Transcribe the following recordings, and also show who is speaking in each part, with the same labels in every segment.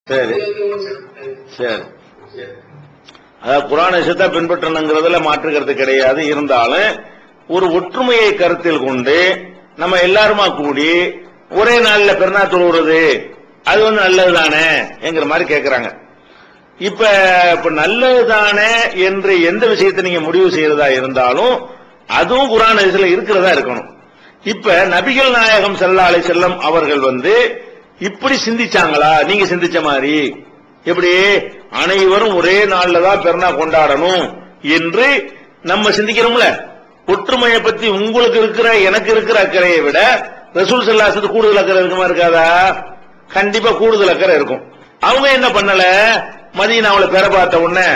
Speaker 1: சரி சரி. அதாவது குர்ஆன் விஷயத்தை பின்பற்றணுங்கிறதுல மாற்றுக்கிறது கிடையாது. இருந்தாலும் ஒரு ஒற்றுமையை கருத்தில் கொண்டு நம்ம எல்லாருமா கூடி ஒரே நாள்ல பெருநாள் தொழுகிறது அது வந்து நல்லதுதானே என்கிற மாதிரி கேட்கிறாங்க. இப்ப நல்லதுதானே என்று எந்த விஷயத்தை நீங்க முடிவு செய்யறதா இருந்தாலும் அதுவும் குர்ஆன் ஹதீஸ்ல இருக்கிறதா இருக்கணும். இப்ப நபிகள் நாயகம் ஸல்லல்லாஹு அலைஹி வஸல்லம் அவர்கள் வந்து இப்படி சிந்திச்சாங்களா? நீங்க சிந்திச்ச மாதிரி எப்படி அனைவரும் ஒரே நாள்ல தான் பெருநாள் கொண்டாடணும் என்று நம்ம சிந்திக்கிறோம்ல. ஒற்றுமையை பத்தி உங்களுக்கு இருக்கிற எனக்கு இருக்கிற அக்கறையை விட ரசூல் ஸல்லல்லாஹு அலைஹி வஸல்லம் கூடுதல் அக்கறை இருக்குமா இருக்காதா? கண்டிப்பா கூடுதல் அக்கறை இருக்கும். அவங்க என்ன பண்ணல, மதீனாவுல பெற பார்த்த உடனே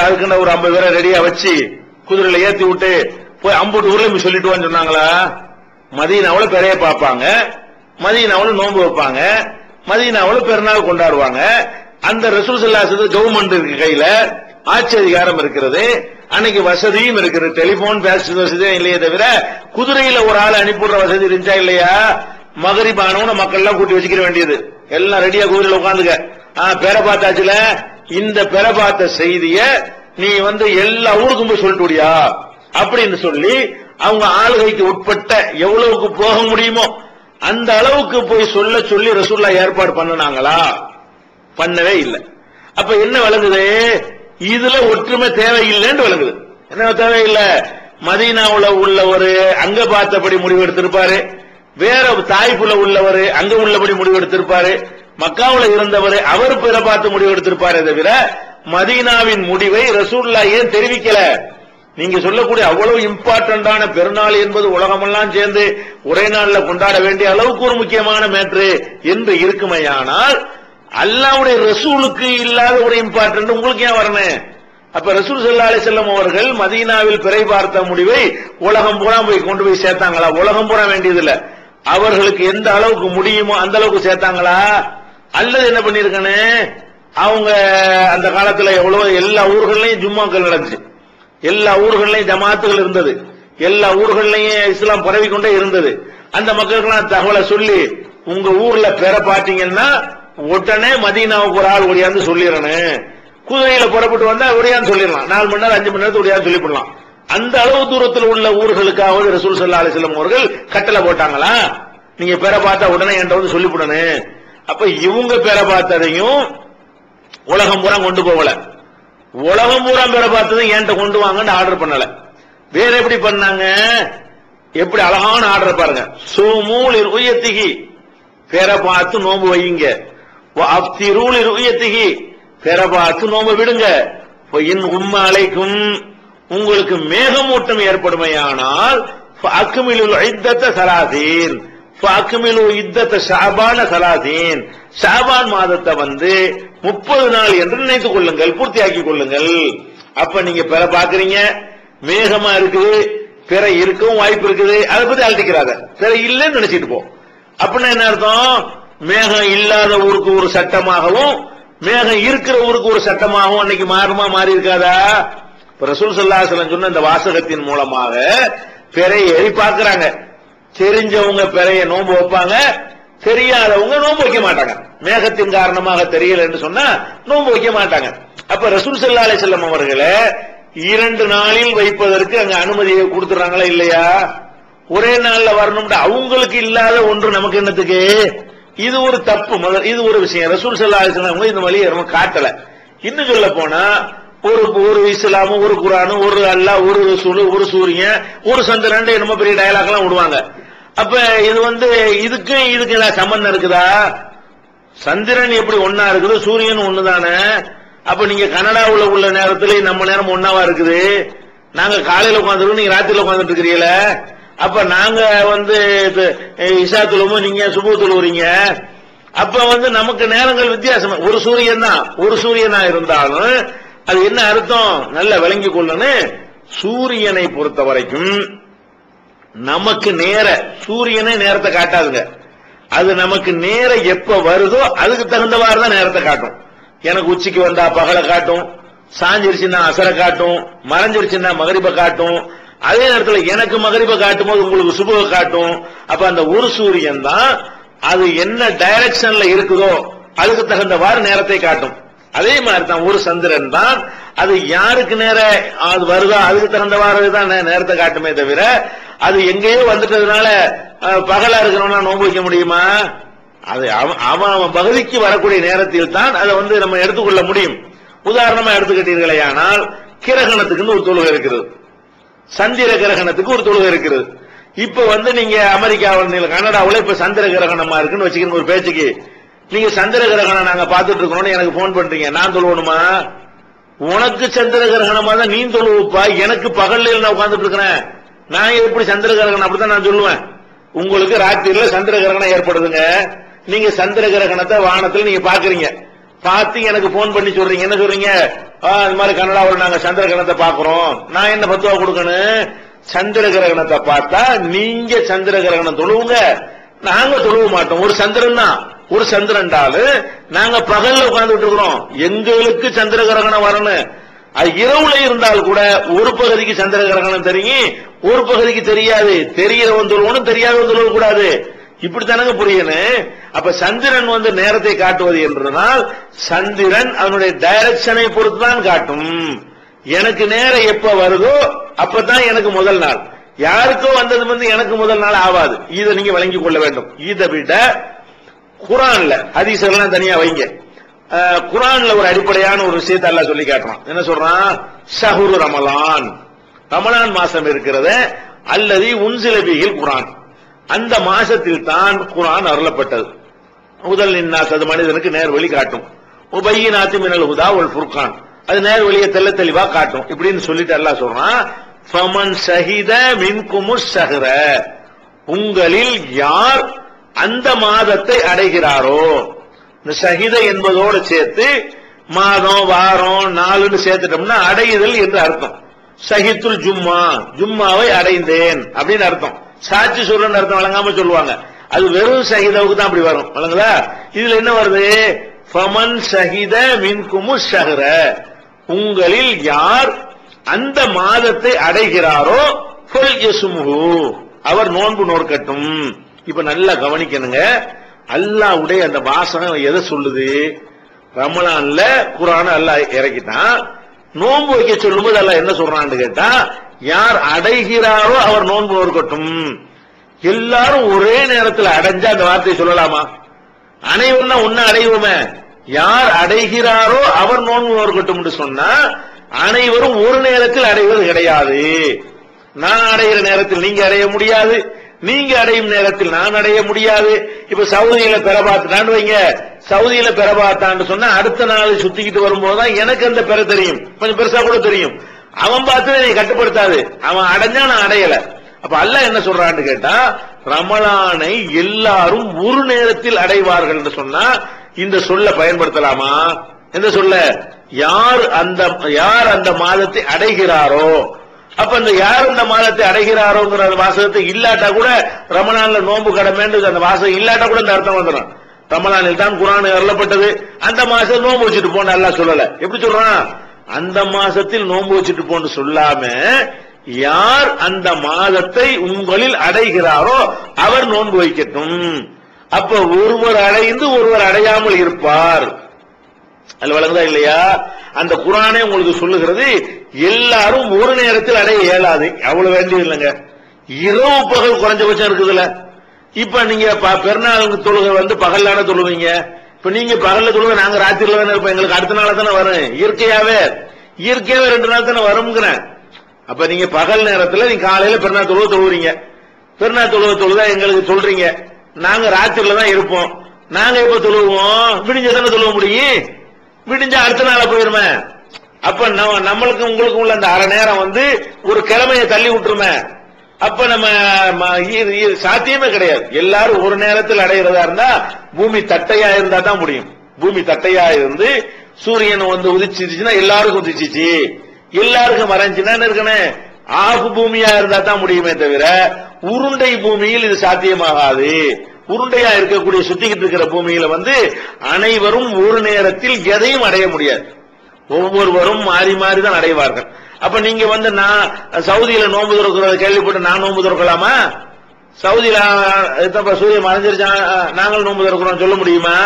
Speaker 1: அதுக்குன்னு ஒரு 50 பேரை ரெடியா வச்சு குதிரையில ஏத்தி விட்டு போய் அம்புட்டு ஊர்ல சொல்லிட்டு வான்னு சொன்னாங்களா? மதீனாவுல பெறைய பார்ப்பாங்க, மதீனாவுல நோன்பு வைப்பாங்க, மதீனாவுல பெருநாள் கொண்டாடுவாங்க. அந்த ரசூல் ஸல்லல்லாஹு அலைஹி வஸல்லம் கவர்மெண்ட் இருக்கு, கையில ஆட்சி அதிகாரம் இருக்கிறது, அன்னைக்கு வசதியும் இருக்கிறது, டெலிபோன் பேச வசதியும் இல்லையே தவிர குதிரையில ஒரு ஆள் அனுப்பிடுற வசதி இருந்துச்சா இல்லையா? மகரிப் ஆனவன மக்கள் எல்லாம் கூட்டி வச்சுக்கிற வேண்டியது, எல்லாம் ரெடியா குதிரையில உட்காந்துக்க. பெற பார்த்தாச்சுல, இந்த பெற பார்த்த செய்திய நீ வந்து எல்லா ஊருக்கும் போய் சொல்லிட்டு விடியா அப்படின்னு சொல்லி அவங்க ஆளுகைக்கு உட்பட்ட எவ்வளவுக்கு போக முடியுமோ அந்த அளவுக்கு போய் சொல்ல சொல்லி ரசூலுல்லாஹ் ஏற்பாடு பண்ணனாங்களா? பண்ணவே இல்லை. அப்ப என்ன விளங்குது? இதுல ஒற்றுமை தேவையில்லைன்னு விளங்குது. என்ன தேவையில்லை? மதீனாவுல உள்ளவர் அங்க பார்த்தபடி முடிவு எடுத்திருப்பாரு, வேற தாய்ப்புல உள்ளவர் அங்க உள்ளபடி முடிவு எடுத்திருப்பாரு, மக்காவுல இருந்தவர் அவர் பிற பார்த்து முடிவு எடுத்திருப்பாரு. தவிர மதீனாவின் முடிவை ரசூலுல்லாஹ் ஏன் தெரிவிக்கல? நீங்க சொல்லக்கூடிய அவ்வளவு இம்பார்ட்டன்டான பெருநாள் என்பது உலகமெல்லாம் சேர்ந்து ஒரே நாள்ல கொண்டாட வேண்டிய அளவுக்கு ஒரு முக்கியமான மேட்ரு என்று இருக்குமையானால் அல்லாஹ்வுடைய ரசூலுக்கு இல்லாத ஒரு இம்பார்ட்டன்ட் உங்களுக்கு ஏன் வரணும்? அப்ப ரசூல் ஸல்லல்லாஹு அலைஹி வஸல்லம் அவர்கள் மதீனாவில் பிறை பார்த்த முடிவை உலகம் பூரா போய் கொண்டு போய் சேர்த்தாங்களா? உலகம் பூரா வேண்டியதில்லை, அவர்களுக்கு எந்த அளவுக்கு முடியுமோ அந்த அளவுக்கு சேர்த்தாங்களா? அல்லது என்ன பண்ணிருக்கனே, அவங்க அந்த காலத்துல எவ்வளவு எல்லா ஊர்களையும் ஜும்மாக்கள் நடந்துச்சு, எல்லா ஊர்களையும் ஜமாத்துகள் இருந்தது, எல்லா ஊர்களையும் இஸ்லாம் பரவிக்கொண்டே இருந்தது. அந்த மக்களுக்கெல்லாம் தகவலை சொல்லி உங்க ஊர்ல பெற பாத்தீங்கன்னா உடனே மதீனாவுக்கு ஒரு ஆள் ஒடியாந்து சொல்லிடணும், குதிரையில புறப்பட்டு வந்தா ஒடியான்னு சொல்லிடலாம், 4 மணி நேரம் 5 மணி நேரத்துக்கு ஒடியாந்து சொல்லிவிடலாம். அந்த அளவு தூரத்தில் உள்ள ஊர்களுக்காவது ரசூல் ஸல்லல்லாஹு அலைஹி வஸல்லம் அவர்கள் கட்டளை போட்டாங்களா? நீங்க பெற பார்த்தா உடனே என்கிட்ட வந்து சொல்லிவிடணும். அப்ப இவங்க பெற பார்த்ததையும் உலகம் பூரா கொண்டு போகல, உலகம் பூரா பெற பார்த்ததையும் என்கிட்ட கொண்டு வாங்கன்னு ஆர்டர் பண்ணல. வேற எப்படி பண்ணாங்க? எப்படி அழகான ஆர்டர் பாருங்க. சூமூல் ருயத்திஹி, பெற பார்த்து நோம்பு வையுங்க. அஃப்திரூல் ருயத்திஹி, பெற பார்த்து நோம்பு விடுங்க. இன் உம்ம அலைக்கும், உங்களுக்கு மேகமூட்டம் ஏற்படுமையானால் ஃபஅக்மிலுல் இத்தத ஸலாதீன், ஃபஅக்மிலு இத்தத ஷஅபான ஸலாதீன், ஷஅபான் மாதத்தை வந்து 30 நாள் என்று நினைத்துக் கொள்ளுங்கள், பூர்த்தியாக்கிக் கொள்ளுங்கள். அப்ப நீங்க பெற பாக்குறீங்க, மேகமா இருக்குது, பிற இருக்கவும் வாய்ப்பு இருக்குது, அதை பத்தி அழட்டிக்கிறாங்க, பிற இல்லைன்னு நினைச்சிட்டு போ. அப்படின்னா என்ன அர்த்தம்? மேகம் இல்லாத ஊருக்கு ஒரு சட்டமாகவும் மேகம் இருக்கிற ஊருக்கு ஒரு சட்டமாகவும் அன்னைக்கு மாறுமா? மாறி இருக்காதா? ரசூல் ஸல்லல்லாஹு அலைஹி வஸல்லம் சொன்ன இந்த வாசகத்தின் மூலமாக பிறையை ஏறி பார்க்கிறாங்க. தெரிஞ்சவங்க பிறைய நோன்பு வைப்பாங்க, தெரியாதவங்க நோன்பு வைக்க மாட்டாங்க. மேகத்தின் காரணமாக தெரியல என்று சொன்னா நோன்பு வைக்க மாட்டாங்க. அப்ப ரசூல் ஸல்லல்லாஹு அலைஹி வஸல்லம் அவர்களே 2 நாளில் வைப்பதற்கு அங்க அனுமதியை கொடுத்துறாங்களா இல்லையா? ஒரே நாள்ல வரணும்னு அவங்களுக்கு இல்லாத ஒன்று நமக்கு என்னத்துக்கு? இது ஒரு தப்பு. இது ஒரு விஷயம். ரசூல் ஸல்லல்லாஹு அலைஹி வஸல்லம் இந்த வழியை காட்டல. இன்னும் சொல்ல போனா ஒரு இஸ்லாமும் ஒரு குர்ஆனும் ஒரு அல்லாஹ் ஒரு ரசூல் ஒரு சூரியன் ஒரு சந்திரன் என்னமோ பெரிய டயலாக் எல்லாம் விடுவாங்க. அப்ப இது வந்து இதுக்கு ஏதாவது சம்பந்தம் இருக்குதா? சந்திரன் எப்படி ஒன்னா இருக்குது, சூரியன் ஒண்ணுதானே. அப்ப நீங்க கனடாவுல உள்ள நேரத்துல நம்ம நேரம் ஒன்னாவா இருக்குது? நாங்க காலையில உட்காந்துருக்கோம், நீங்க ராத்திரில உட்காந்துட்டு இருக்கிறீங்கள. அப்ப நாங்க வந்து இஷா தொழுவோம், நீங்க சுபு தொழுவுறீங்க. அப்ப வந்து நமக்கு நேரங்கள் வித்தியாசம். ஒரு சூரியன் தான், ஒரு சூரியனா இருந்தாலும் அது என்ன அர்த்தம் நல்ல விளங்கி கொள்ளணும். சூரியனை பொறுத்த வரைக்கும் நமக்கு நேர சூரியனே நேரத்தை காட்டாதுங்க. அது நமக்கு நேரம் எப்ப வருதோ அதுக்கு தகுந்தவாறு தான் நேரத்தை காட்டும். எனக்கு உச்சிக்கு வந்தா பகலை காட்டும், சாஞ்சிருச்சுன்னா அசரை காட்டும், மறைஞ்சிருச்சுன்னா மகரிபை காட்டும். அதே நேரத்தில் எனக்கு மகரிபை காட்டும் போது உங்களுக்கு சுபவை காட்டும். அப்ப அந்த ஒரு சூரியன் தான் அது என்ன டைரக்ஷன்ல இருக்குதோ அதுக்கு தகுந்தவாறு நேரத்தை காட்டும். அதே மாதிரி தான் ஒரு சந்திரன் தான் அது யாருக்கு நேரம் அது வருதோ அதுக்கு தகுந்தவாறு தான் நேரத்தை காட்டுமே தவிர அது எங்கேயோ வந்துட்டதுனால பகலா இருக்கிறவனா நோன்பு வைக்க முடியுமா? அது அவன் பகுதிக்கு வரக்கூடிய நேரத்தில் தான் அதை நம்ம எடுத்துக்கொள்ள முடியும். உதாரணமா எடுத்துக்கிட்டீர்களே, ஆனால் கிரகணத்துக்குன்னு ஒரு தொழுகை இருக்கிறது, சந்திர கிரகணத்துக்கு ஒரு தொழுகை இருக்கிறது. இப்ப நீங்க அமெரிக்காவில் கனடாவில் இப்ப சந்திர கிரகணமா இருக்குன்னு வச்சுக்கணும். ஒரு பேச்சுக்கு நீங்க சந்திர கிரகணம் நாங்க பாத்துட்டு இருக்கணும்னு எனக்கு போன் பண்றீங்க, நான் தொழுவணுமா? உனக்கு சந்திர கிரகணமா தான் நீ தொழுவப்பா, எனக்கு பகல்ல நான் உட்கார்ந்துட்டு இருக்கிறேன், நான் எப்படி சந்திர கிரகணம் அப்படித்தான் நான் சொல்லுவேன். உங்களுக்கு ராத்திரியில சந்திர கிரகணம் ஏற்படுதுங்க, நீங்க சந்திர கிரகணத்தை வானத்துல நீங்க பாக்குறீங்க, பார்த்து எனக்கு போன் பண்ணி சொல்றீங்க, என்ன சொல்றீங்க? இந்த மாதிரி கனடாவில் நாங்க சந்திர கிரகணத்தை பாக்குறோம், நான் என்ன பத்துவா கொடுக்கணும்? சந்திர கிரகணத்தை பார்த்தா நீங்க சந்திர கிரகணம் தொழுவுங்க, நாங்க தொழுவ மாட்டோம். ஒரு சந்திரன் தான், ஒரு சந்திரன்டாலும் நாங்க பகல்ல உட்கார்ந்துட்டு இருக்கிறோம், எங்களுக்கு சந்திர கிரகணம் வரணும். அது இரவுல இருந்தால் கூட ஒரு பகுதிக்கு சந்திர கிரகணம் தெரியும், ஒரு பகுதிக்கு தெரியாது. தெரியறவன் தொழுவனும் தெரியாதவன் தொழுவ கூடாது. இப்படித்தானங்க புரியணும். அப்ப சந்திரன் நேரத்தை காட்டுவது என்றால் சந்திரன் அதனுடைய டைரக்ஷனை பொறுத்துதான் காட்டும். எனக்கு நேரம் எப்ப வருதோ அப்பதான் எனக்கு முதல் நாள், யாருக்கோ வந்தது எனக்கு முதல் நாள் ஆவாது. இதை நீங்க வழங்கிக் கொள்ள வேண்டும். இதை விட குர்ஆன்ல ஹதீஸ் எல்லாம் தனியா வைங்க. குர்ஆன்ல ஒரு அடிப்படையான ஒரு விஷயத்தை அல்லாஹ் சொல்லி காட்டுறான். என்ன சொல்றான்? ஷஹ்ரு ரமலான், ரமலான் மாசம் இருக்கிறது, அல்லது உன்சில பிஹில் குர்ஆன், அந்த மாசத்தில் தான் குர்ஆன் அருளப்பட்டது. முதல் நின்னாஸ், அது மனிதனுக்கு நேர் வழி காட்டும். உபையினாத்தி மினல் ஹுதா வல் ஃபுர்கான், அது நேர் வழியை தெளிவா காட்டும். இப்படின்னு சொல்லிட்டு அல்லாஹ் சொல்றான், ஃபமன் ஷஹித மின்குமுஷ் ஷஹ்ர, உங்களில் யார் அந்த மாதத்தை அடைகிறாரோ, இந்த ஷஹித என்பதோடு சேர்த்து மாதம் வாரம் நாளுன்னு சேர்த்துட்டோம்னா அடையுதல் என்று அர்த்தம். ஷஹித்துல் ஜும்மா, ஜும்மாவை அடைந்தேன் அப்படின்னு அர்த்தம். சாட்சி சொல்றன்னு அர்த்தம் வழங்காம சொல்லுவாங்க. அது வெறும் ஷஹிதாவுக்கு தான் அப்படி வரும், வழங்குதா? இதுல என்ன வருது? ஃபமன் ஷஹித மின்குமுஷ் ஷஹ்ர, உங்களில் யார் அந்த மாதத்தை அடைகிறாரோ ஃபல்யஸ்முஹு, அவர் நோன்பு நோற்கட்டும். இப்ப நல்லா கவனிக்கணுங்க, அல்லாஹ்வுடைய அந்த வாசகம் எதை சொல்லுது? ரமலான்ல குர்ஆன் அல்லாஹ் இறக்கிட்டான், நோன்பு வைக்க சொல்லும்போது அல்லாஹ் என்ன சொல்றான்னு கேட்டா, யார் அடைகிறாரோ அவர் நோன்பு நோற்கட்டும். எல்லாரும் ஒரே நேரத்தில் அடைஞ்சா அந்த வார்த்தையை சொல்லலாமா? அனைவரும் ஒன்னு அடைவோமே, யார் அடைகிறாரோ அவர் நோன்பு நோற்கட்டும் சொன்னா அனைவரும் ஒரு நேரத்தில் அடைவது கிடையாது. நான் அடைகிற நேரத்தில் நீங்க அடைய முடியாது, நீங்க அடையும் நேரத்தில் நான் அடைய முடியாது. இப்ப சவுதியில பெற பார்த்துட்டான்னு வைங்க, சவுதியில பெற பார்த்தான்னு சொன்னா அடுத்த நாள் சுத்திக்கிட்டு வரும்போதுதான் எனக்கு அந்த பெற தெரியும், கொஞ்சம் பெருசா கூட தெரியும். அவன் பார்த்து நீ கட்டுப்படுத்தாது, அவன் அடைஞ்சா நான் அடையல. அப்ப அல்லாஹ் என்ன சொல்றான்னு கேட்டா, ரமலானை எல்லாரும் ஒரு நேரத்தில் அடைவார்கள் என்று சொன்னா இந்த சொல்ல பயன்படுத்தலாமா? எந்த சொல்ல? யார் அந்த மாதத்தை அடைகிறாரோ, அப்ப அந்த யார் அந்த மாதத்தை அடைகிறாரோங்கிற வாசகத்தை இல்லாட்டா கூட ரமலான்ல நோன்பு கடமைன்றது அந்த வாசகம் இல்லாட்டா கூட இந்த அர்த்தம் வந்துடும். ரமலானில் தான் குர்ஆன் அருளப்பட்டது, அந்த மாசம் நோன்பு வச்சுட்டு போன அல்லாஹ் சொல்லல. எப்படி சொல்றான்? அந்த மாசத்தில் நோன்பு வச்சுட்டு போன்னு சொல்லாம, யார் அந்த மாதத்தை உங்களில் அடைகிறாரோ அவர் நோன்பு வைக்கட்டும். அப்ப ஒருவர் அடைந்து ஒருவர் அடையாமல் இருப்பார். அது வழங்குதா இல்லையா? அந்த குர்ஆனே உங்களுக்கு சொல்லுகிறது எல்லாரும் ஒரு நேரத்தில் அடைய இயலாது, அவ்வளவு வேண்டியது இல்லைங்க. இரவு பகல் குறைஞ்சபட்சம் இருக்குதுல்ல. இப்ப நீங்க பெருநாள் தொழுகை பகல்லான தொழுவீங்க, இப்ப நீங்க பகல்ல தொழுக, நாங்க ராத்திரில தானே இருப்போம், எங்களுக்கு அடுத்த நாள் தானே வரும். இயற்கையாவே 2 நாள் தானே வரும்ங்கிறேன். அப்ப நீங்க பகல் நேரத்துல நீங்க காலையில பெருநாள் தொழுவ தொழுவுறீங்க, பெருநாள் தொழுவதா எங்களுக்கு சொல்றீங்க. நாங்க ராத்திரில தான் இருப்போம், நாங்க எப்ப தொழுவோம்? விடிஞ்சதானே தொழுவ முடியும், விடிஞ்சா அடுத்த நாள போயிருமே. அப்ப நம்மளுக்கு உங்களுக்கு உள்ள அந்த அரை நேரம் ஒரு கிழமையை தள்ளி விட்டுருமே. அப்ப நம்ம சாத்தியமே கிடையாது. எல்லாரும் ஒரு நேரத்தில் அடைகிறதா இருந்தா பூமி தட்டையா இருந்தா தான் முடியும். பூமி தட்டையா இருந்து சூரியன் உதிச்சிருச்சுன்னா எல்லாருக்கும் உதிச்சிச்சு, எல்லாருக்கும் மறைஞ்சுன்னா இருக்கணும். ஆகு பூமியா இருந்தா தான் முடியுமே தவிர உருண்டை பூமியில் இது சாத்தியமாகாது. உருண்டையா இருக்கக்கூடிய சுத்திக்கிட்டு இருக்கிற பூமியில அனைவரும் ஒரு நேரத்தில் எதையும் அடைய முடியாது, ஒவ்வொருவரும் மாறி மாறி தான் அடைவார்கள். அப்ப நீங்க நான் சவுதியில நோன்பு திறக்கிறத கேள்விப்பட்டு நான் நோன்பு திறக்கலாமா? சவுதியில சூரியன் மறைஞ்சிருச்சா நாங்கள் நோன்பு திறக்கிறோம் சொல்ல முடியுமா?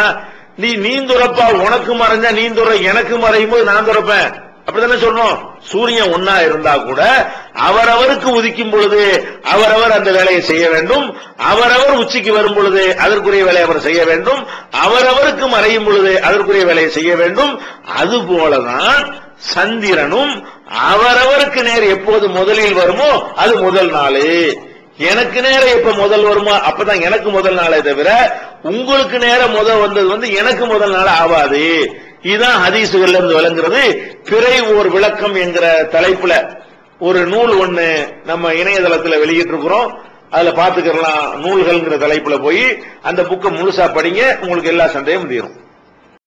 Speaker 1: நீ நீந்துறப்பா உனக்கு மறைஞ்சா நீந்துற எனக்கு மறையும் போது நான் துறப்பேன் அப்படித்தானே சொல்றோம். சூரியன் ஒன்னா இருந்தா கூட அவரவருக்கு உதிக்கும் பொழுது அவரவர் அந்த வேலையை செய்ய வேண்டும். அவரவர் உச்சிக்கு வரும் பொழுது அதற்குரிய வேலையை அவர் செய்ய வேண்டும். அவரவருக்கு மறையும் பொழுது அதற்குரிய வேலையை செய்ய வேண்டும். அதுபோலதான் சந்திரனும் அவரவருக்கு நேர் எப்போது முதலில் வருமோ அது முதல் நாள். எனக்கு நேரம் எப்ப முதல் வருமோ அப்பதான் எனக்கு முதல் நாளே தவிர உங்களுக்கு நேரம் முதல் வந்தது எனக்கு முதல் நாள் ஆவாது. இதுதான் ஹதீசுகள்ல இருந்து விளங்குறது. பிறை ஓர் விளக்கம் என்கிற தலைப்புல ஒரு நூல் ஒண்ணு நம்ம இணையதளத்துல வெளியிட்டு இருக்கிறோம். அதுல பாத்துக்கலாம். நூல்கள்ங்கிற தலைப்புல போய் அந்த புக்கை முழுசா படிங்க, உங்களுக்கு எல்லா சந்தேகமும் தீரும்.